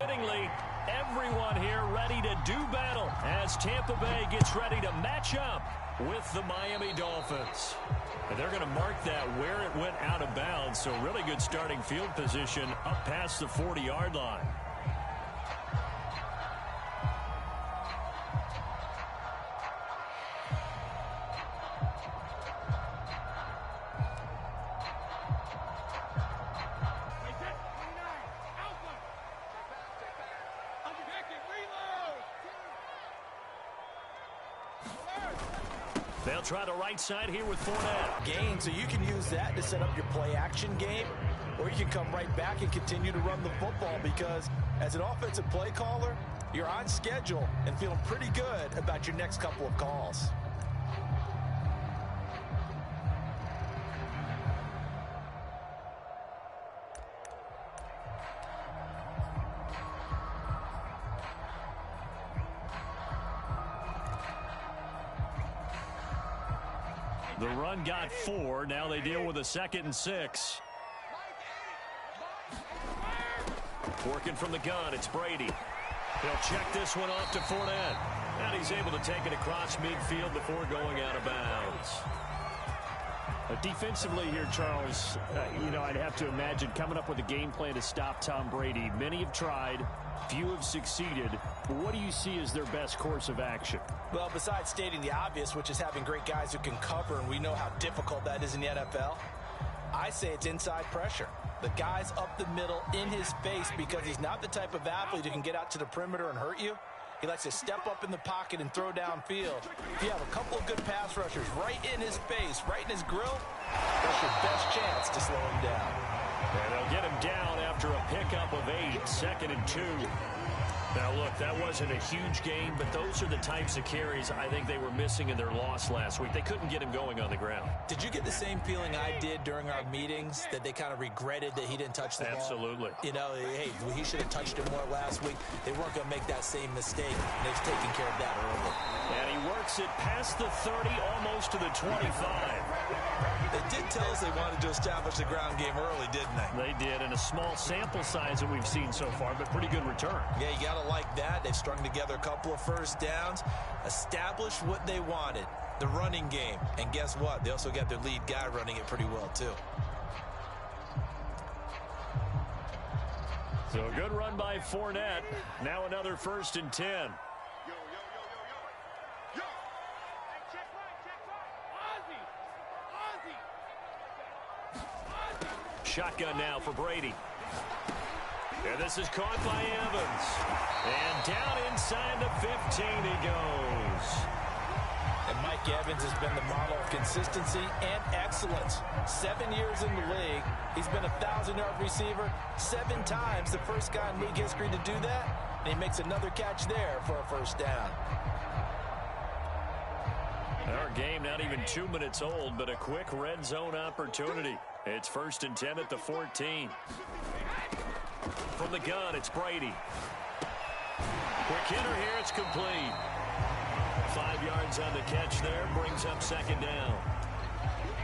Fittingly, everyone here ready to do battle as Tampa Bay gets ready to match up with the Miami Dolphins. And they're going to mark that where it went out of bounds, so really good starting field position up past the 40-yard line. They'll try the right side here with Fournette. Gain, so you can use that to set up your play-action game, or you can come right back and continue to run the football because as an offensive play caller, you're on schedule and feeling pretty good about your next couple of calls. The run got 4. Now they deal with a 2nd and 6. Working from the gun, it's Brady. He'll check this one off to Fournette. And he's able to take it across midfield before going out of bounds. Defensively here, Charles, I'd have to imagine coming up with a game plan to stop Tom Brady. Many have tried, few have succeeded. But what do you see as their best course of action? Well, besides stating the obvious, which is having great guys who can cover, and we know how difficult that is in the NFL, I say it's inside pressure. The guy's up the middle in his face because he's not the type of athlete who can get out to the perimeter and hurt you. He likes to step up in the pocket and throw downfield. If you have a couple of good pass rushers right in his face, right in his grill, that's your best chance to slow him down. And they'll get him down after a pickup of 8, 2nd and 2. Now, look, that wasn't a huge gain, but those are the types of carries I think they were missing in their loss last week. They couldn't get him going on the ground. Did you get the same feeling I did during our meetings, that they kind of regretted that he didn't touch the ball? Absolutely. Hey, he should have touched it more last week. They weren't going to make that same mistake, and they've taken care of that early. And he works it past the 30, almost to the 25. They did tell us they wanted to establish the ground game early, didn't they? They did, and a small sample size that we've seen so far, but pretty good return. Yeah, you got to like that. They've strung together a couple of first downs, established what they wanted, the running game. And guess what? They also got their lead guy running it pretty well, too. So a good run by Fournette. Now another 1st and 10. Shotgun now for Brady. And this is caught by Evans. And down inside the 15 he goes. And Mike Evans has been the model of consistency and excellence. 7 years in the league. He's been a 1,000-yard receiver 7 times, the first guy in league history to do that. And he makes another catch there for a first down. Our game not even 2 minutes old, but a quick red zone opportunity. It's 1st and 10 at the 14. From the gun, it's Brady. Quick hitter here, it's complete. 5 yards on the catch there, brings up 2nd down.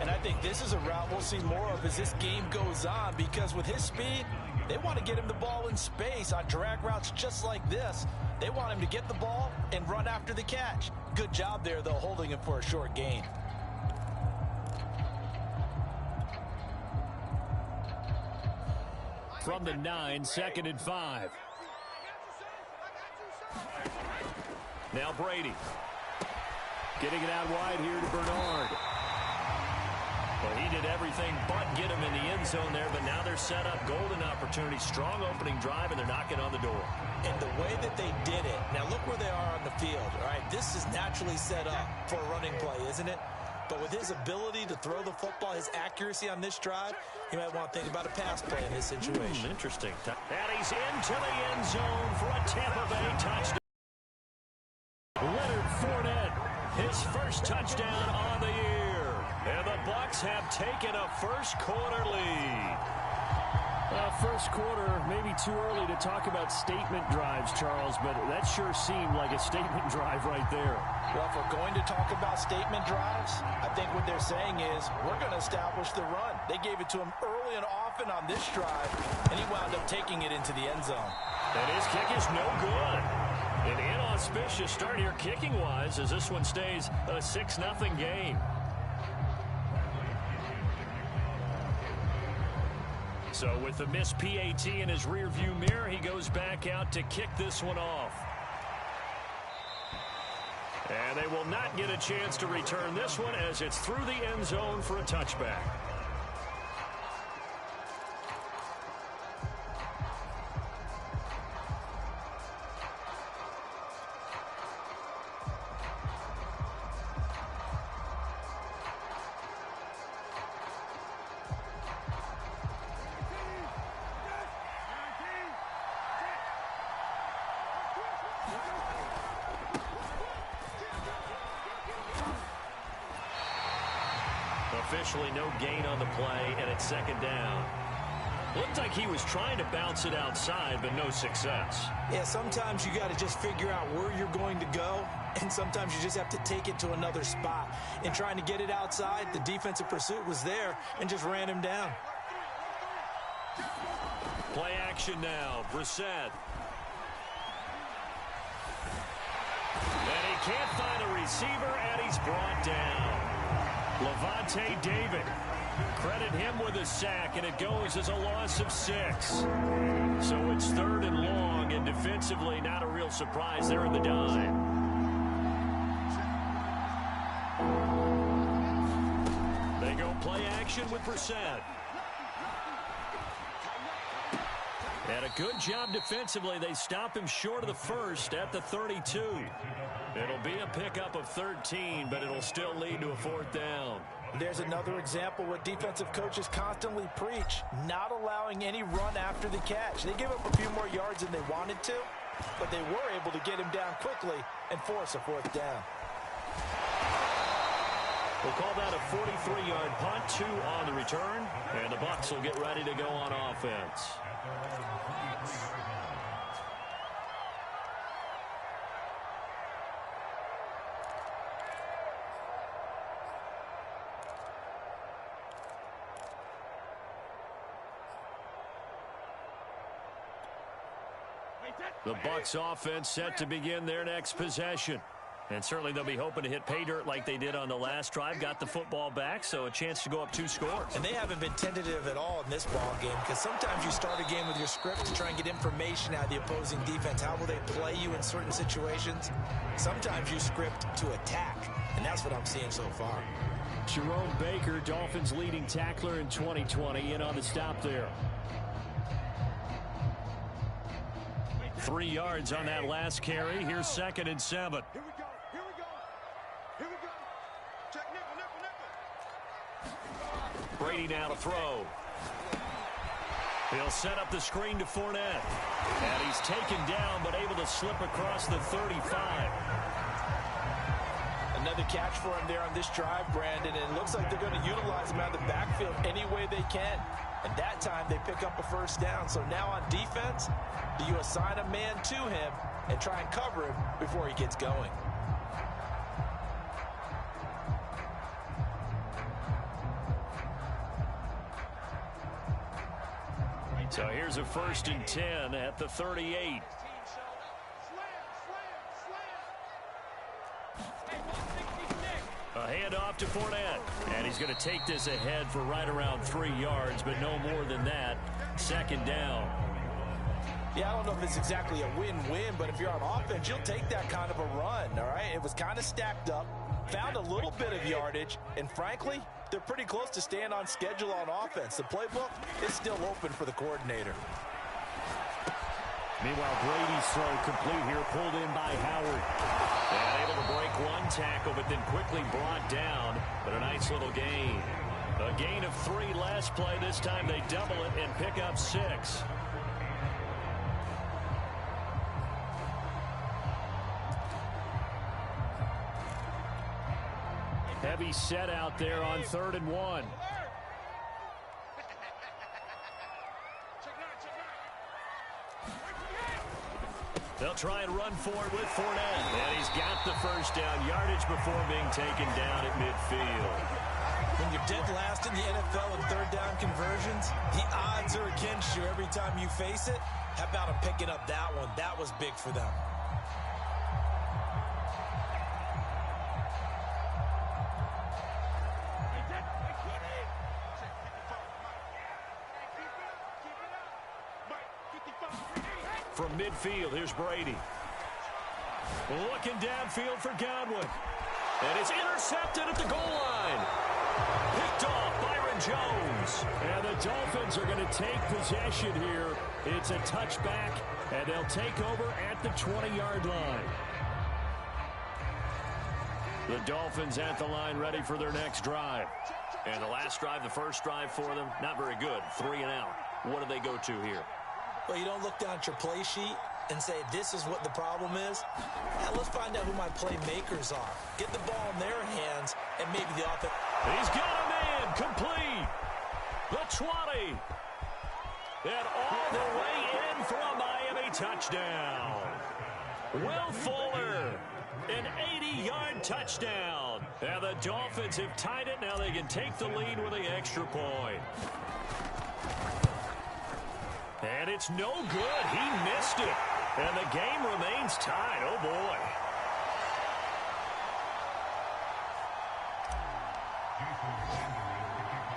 And I think this is a route we'll see more of as this game goes on, because with his speed, they want to get him the ball in space on drag routes just like this. They want him to get the ball and run after the catch. Good job there, though, holding him for a short gain. From the 9, 2nd and 5. Now Brady. Getting it out wide here to Bernard. Well, he did everything but get him in the end zone there, but now they're set up. Golden opportunity, strong opening drive, and they're knocking on the door. And the way that they did it, now look where they are on the field. All right, this is naturally set up for a running play, isn't it? But with his ability to throw the football, his accuracy on this drive, he might want to think about a pass play in this situation. Interesting. And he's into the end zone for a Tampa Bay touchdown. Leonard Fournette, his first touchdown on the year. And the Bucs have taken a first-quarter lead. First quarter, maybe too early to talk about statement drives, Charles, but that sure seemed like a statement drive right there. Well, if we're going to talk about statement drives, I think what they're saying is we're going to establish the run. They gave it to him early and often on this drive, and he wound up taking it into the end zone. And his kick is no good. An inauspicious start here kicking-wise as this one stays a 6-0 game. So with the missed PAT in his rearview mirror, he goes back out to kick this one off. And they will not get a chance to return this one as it's through the end zone for a touchback. Officially no gain on the play, and it's second down. Looked like he was trying to bounce it outside, but no success. Yeah, sometimes you got to just figure out where you're going to go, and sometimes you just have to take it to another spot. In trying to get it outside, the defensive pursuit was there and just ran him down. Play action now. Brissett. And he can't find a receiver, and he's brought down. Levante David. Credit him with a sack, and it goes as a loss of 6. So it's 3rd and long, and defensively not a real surprise there in the dime. They go play action with Brissett. And a good job defensively. They stop him short of the first at the 32. It'll be a pickup of 13, but it'll still lead to a 4th down. There's another example what defensive coaches constantly preach, not allowing any run after the catch. They give up a few more yards than they wanted to, but they were able to get him down quickly and force a 4th down. We'll call that a 43-yard punt, 2 on the return, and the Bucs will get ready to go on offense. The Bucs offense set to begin their next possession. And certainly they'll be hoping to hit pay dirt like they did on the last drive. Got the football back, so a chance to go up 2 scores. And they haven't been tentative at all in this ball game, because sometimes you start a game with your script to try and get information out of the opposing defense. How will they play you in certain situations? Sometimes you script to attack, and that's what I'm seeing so far. Jerome Baker, Dolphins leading tackler in 2020, in on the stop there. 3 yards on that last carry. Here's 2nd and 7. Here we go. Here we go. Here we go. Check nickel. Brady now to throw. He'll set up the screen to Fournette. And he's taken down, but able to slip across the 35. Another catch for him there on this drive, Brandon, and it looks like they're going to utilize him out of the backfield any way they can. And that time they pick up a 1st down. So now on defense, do you assign a man to him and try and cover him before he gets going? So here's a 1st and 10 at the 38. A handoff to Fournette. And he's going to take this ahead for right around 3 yards, but no more than that. 2nd down. Yeah, I don't know if it's exactly a win-win, but if you're on offense, you'll take that kind of a run, all right? It was kind of stacked up, found a little bit of yardage, and frankly, they're pretty close to staying on schedule on offense. The playbook is still open for the coordinator. Meanwhile, Brady's throw complete here, pulled in by Howard. And able to break 1 tackle, but then quickly brought down. But a nice little gain. A gain of 3 last play. This time they double it and pick up 6. Heavy set out there on 3rd and 1. They'll try and run for it with Fournette. And he's got the 1st down yardage before being taken down at midfield. When you're dead last in the NFL in 3rd down conversions, the odds are against you every time you face it. How about him picking up that one? That was big for them. From midfield, here's Brady. Looking downfield for Godwin. And it's intercepted at the goal line. Picked off Byron Jones. And the Dolphins are going to take possession here. It's a touchback, and they'll take over at the 20-yard line. The Dolphins at the line, ready for their next drive. And the last drive, the first drive for them, not very good. 3 and out. What do they go to here? Well, you don't look down at your play sheet and say, this is what the problem is. Now, let's find out who my playmakers are. Get the ball in their hands, and maybe the offense. He's got a man, complete. The 20. And all the way in for a Miami touchdown. Will Fuller, an 80-yard touchdown. And the Dolphins have tied it. Now they can take the lead with the extra point. And it's no good. He missed it. And the game remains tied. Oh, boy.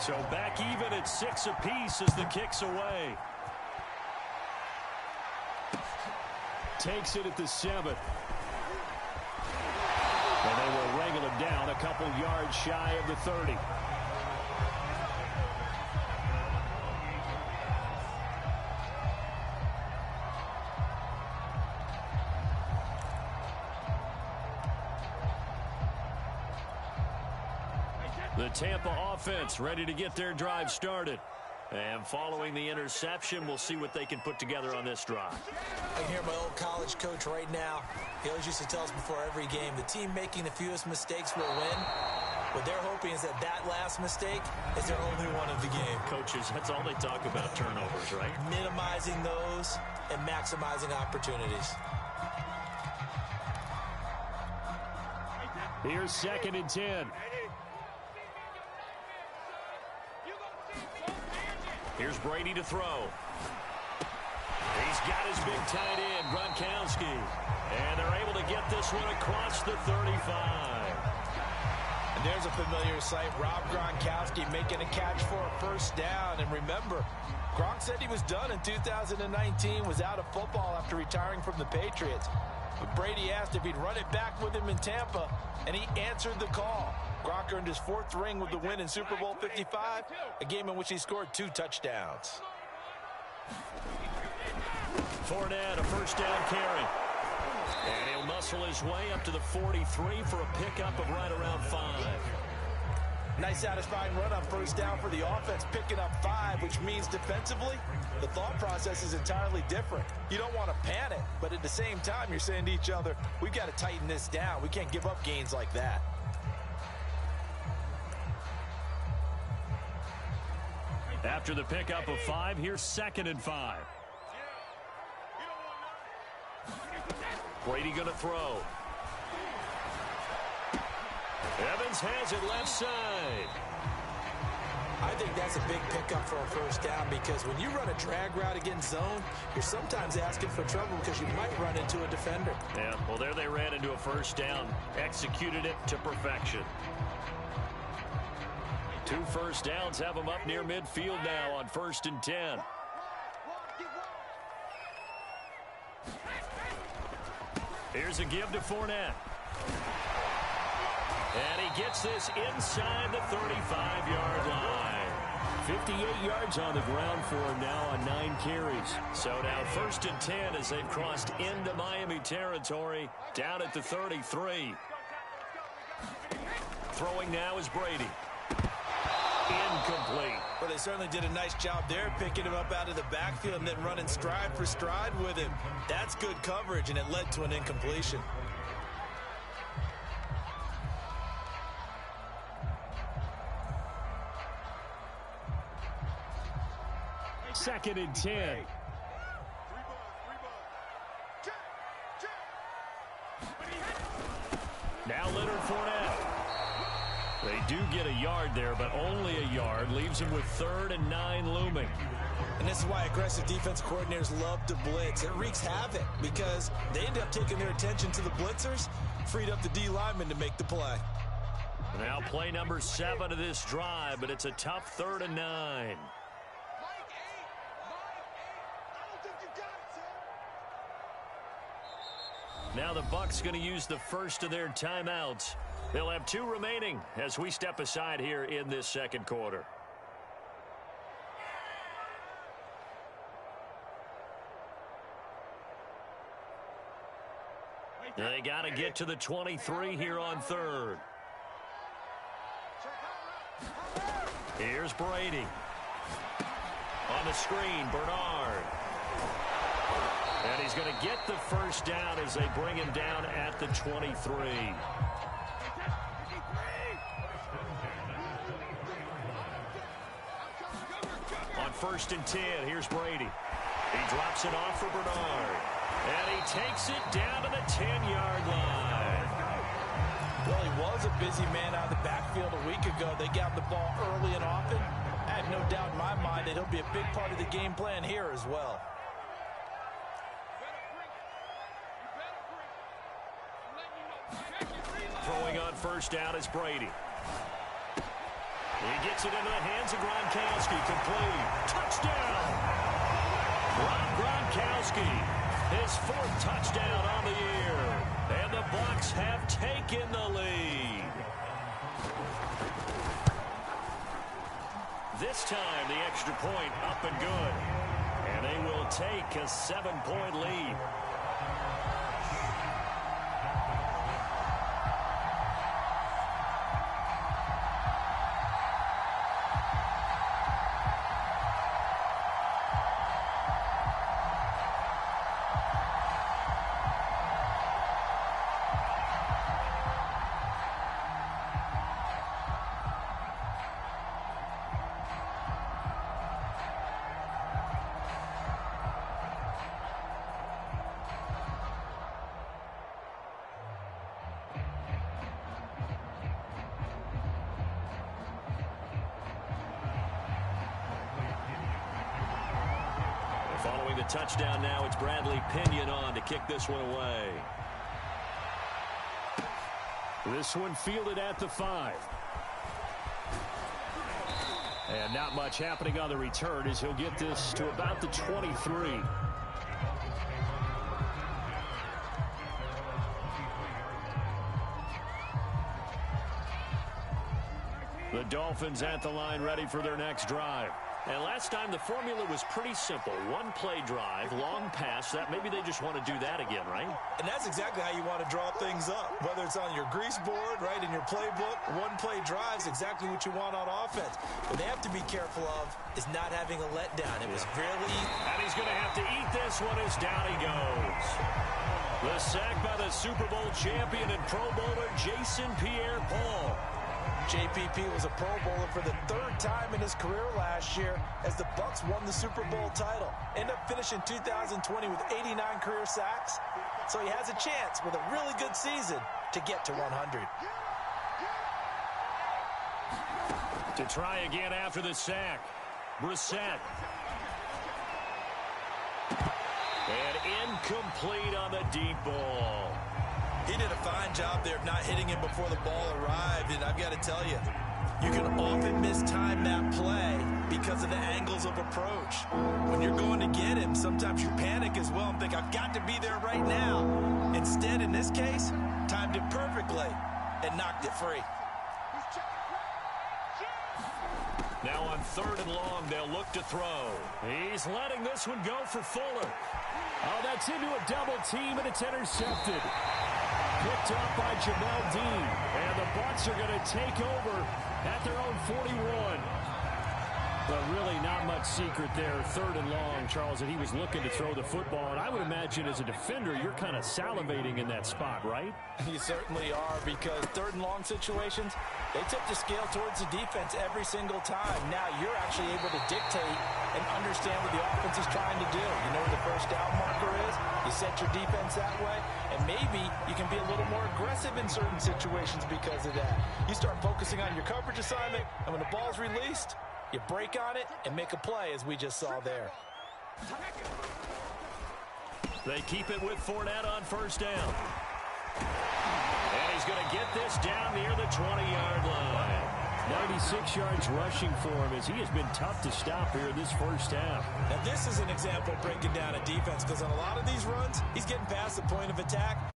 So back even at 6 apiece as the kick's away. Takes it at the 7. And they will wrangle him down a couple yards shy of the 30. The Tampa offense ready to get their drive started. And following the interception, we'll see what they can put together on this drive. I can hear my old college coach right now. He always used to tell us before every game, the team making the fewest mistakes will win. What they're hoping is that that last mistake is their only one of the game. Coaches, that's all they talk about, turnovers, right? Minimizing those and maximizing opportunities. Here's 2nd and 10. Here's Brady to throw. He's got his big tight end, Gronkowski. And they're able to get this one across the 35. And there's a familiar sight. Rob Gronkowski making a catch for a first down. And remember, Gronk said he was done in 2019, was out of football after retiring from the Patriots. But Brady asked if he'd run it back with him in Tampa, and he answered the call. Gronk earned his 4th ring with the win in Super Bowl 55, a game in which he scored 2 touchdowns. Fournette, a first down carry. And he'll muscle his way up to the 43 for a pickup of right around 5. Nice satisfying run on first down for the offense, picking up 5, which means defensively, the thought process is entirely different. You don't want to panic, but at the same time, you're saying to each other, we've got to tighten this down. We can't give up gains like that. After the pickup of 5, here's 2nd and 5. Brady going to throw. Evans has it left side. I think that's a big pickup for a first down because when you run a drag route against zone, you're sometimes asking for trouble because you might run into a defender. Yeah, well, there they ran into a first down. Executed it to perfection. 2 first downs have them up near midfield now on 1st and 10. Here's a give to Fournette. And he gets this inside the 35-yard line. 58 yards on the ground for him now on 9 carries. So now 1st and 10 as they've crossed into Miami territory down at the 33. Throwing now is Brady. Incomplete. Well, they certainly did a nice job there, picking him up out of the backfield and then running stride for stride with him. That's good coverage, and it led to an incompletion. Second and 10. Now Leonard Fournette. They do get a yard there, but only a yard. Leaves him with 3rd and 9 looming. And this is why aggressive defense coordinators love to blitz. It wreaks havoc because they end up taking their attention to the blitzers, freed up the D lineman to make the play. Now play number 7 of this drive, but it's a tough 3rd and 9. Now the Bucs going to use the first of their timeouts. They'll have 2 remaining as we step aside here in this second quarter. They got to get to the 23 here on 3rd. Here's Brady. On the screen, Bernard. And he's going to get the first down as they bring him down at the 23. On 1st and 10, here's Brady. He drops it off for Bernard. And he takes it down to the 10-yard line. Well, he was a busy man out of the backfield a week ago. They got the ball early and often. I have no doubt in my mind that he'll be a big part of the game plan here as well. Throwing on 1st down is Brady. He gets it into the hands of Gronkowski. Complete. Touchdown! Rob Gronkowski, his 4th touchdown on the year. And the Bucs have taken the lead. This time, the extra point up and good. And they will take a 7-point lead. Following the touchdown now, it's Bradley Pinion on to kick this one away. This one fielded at the 5. And not much happening on the return as he'll get this to about the 23. The Dolphins at the line ready for their next drive. And last time the formula was pretty simple. 1-play drive, long pass. That maybe they just want to do that again, right? And that's exactly how you want to draw things up. Whether it's on your grease board, right, in your playbook, 1-play drive is exactly what you want on offense. What they have to be careful of is not having a letdown. It was really... And he's going to have to eat this one as down he goes. The sack by the Super Bowl champion and Pro Bowler Jason Pierre-Paul. JPP was a Pro Bowler for the 3rd time in his career last year as the Bucs won the Super Bowl title. Ended up finishing 2020 with 89 career sacks. So he has a chance with a really good season to get to 100. To try again after the sack. Brissett. And incomplete on the deep ball. He did a fine job there of not hitting him before the ball arrived, and I've got to tell you, you can often mistime that play because of the angles of approach. When you're going to get him, sometimes you panic as well and think, I've got to be there right now. Instead, in this case, timed it perfectly and knocked it free. Now on 3rd and long, they'll look to throw. He's letting this one go for Fuller. Oh, that's into a double team, and it's intercepted. Picked up by Jamel Dean. And the Bucs are going to take over at their own 41. But really not much secret there. 3rd and long, Charles, and he was looking to throw the football. And I would imagine as a defender, you're kind of salivating in that spot, right? You certainly are, because 3rd and long situations, they tip the scale towards the defense every single time. Now you're actually able to dictate and understand what the offense is trying to do. You know where the first down marker is? You set your defense that way, and maybe you can be a little more aggressive in certain situations because of that. You start focusing on your coverage assignment, and when the ball's released, you break on it and make a play, as we just saw there. They keep it with Fournette on first down. And he's going to get this down near the 20-yard line. 96 yards rushing for him as he has been tough to stop here in this first half. Now, this is an example of breaking down a defense because on a lot of these runs, he's getting past the point of attack,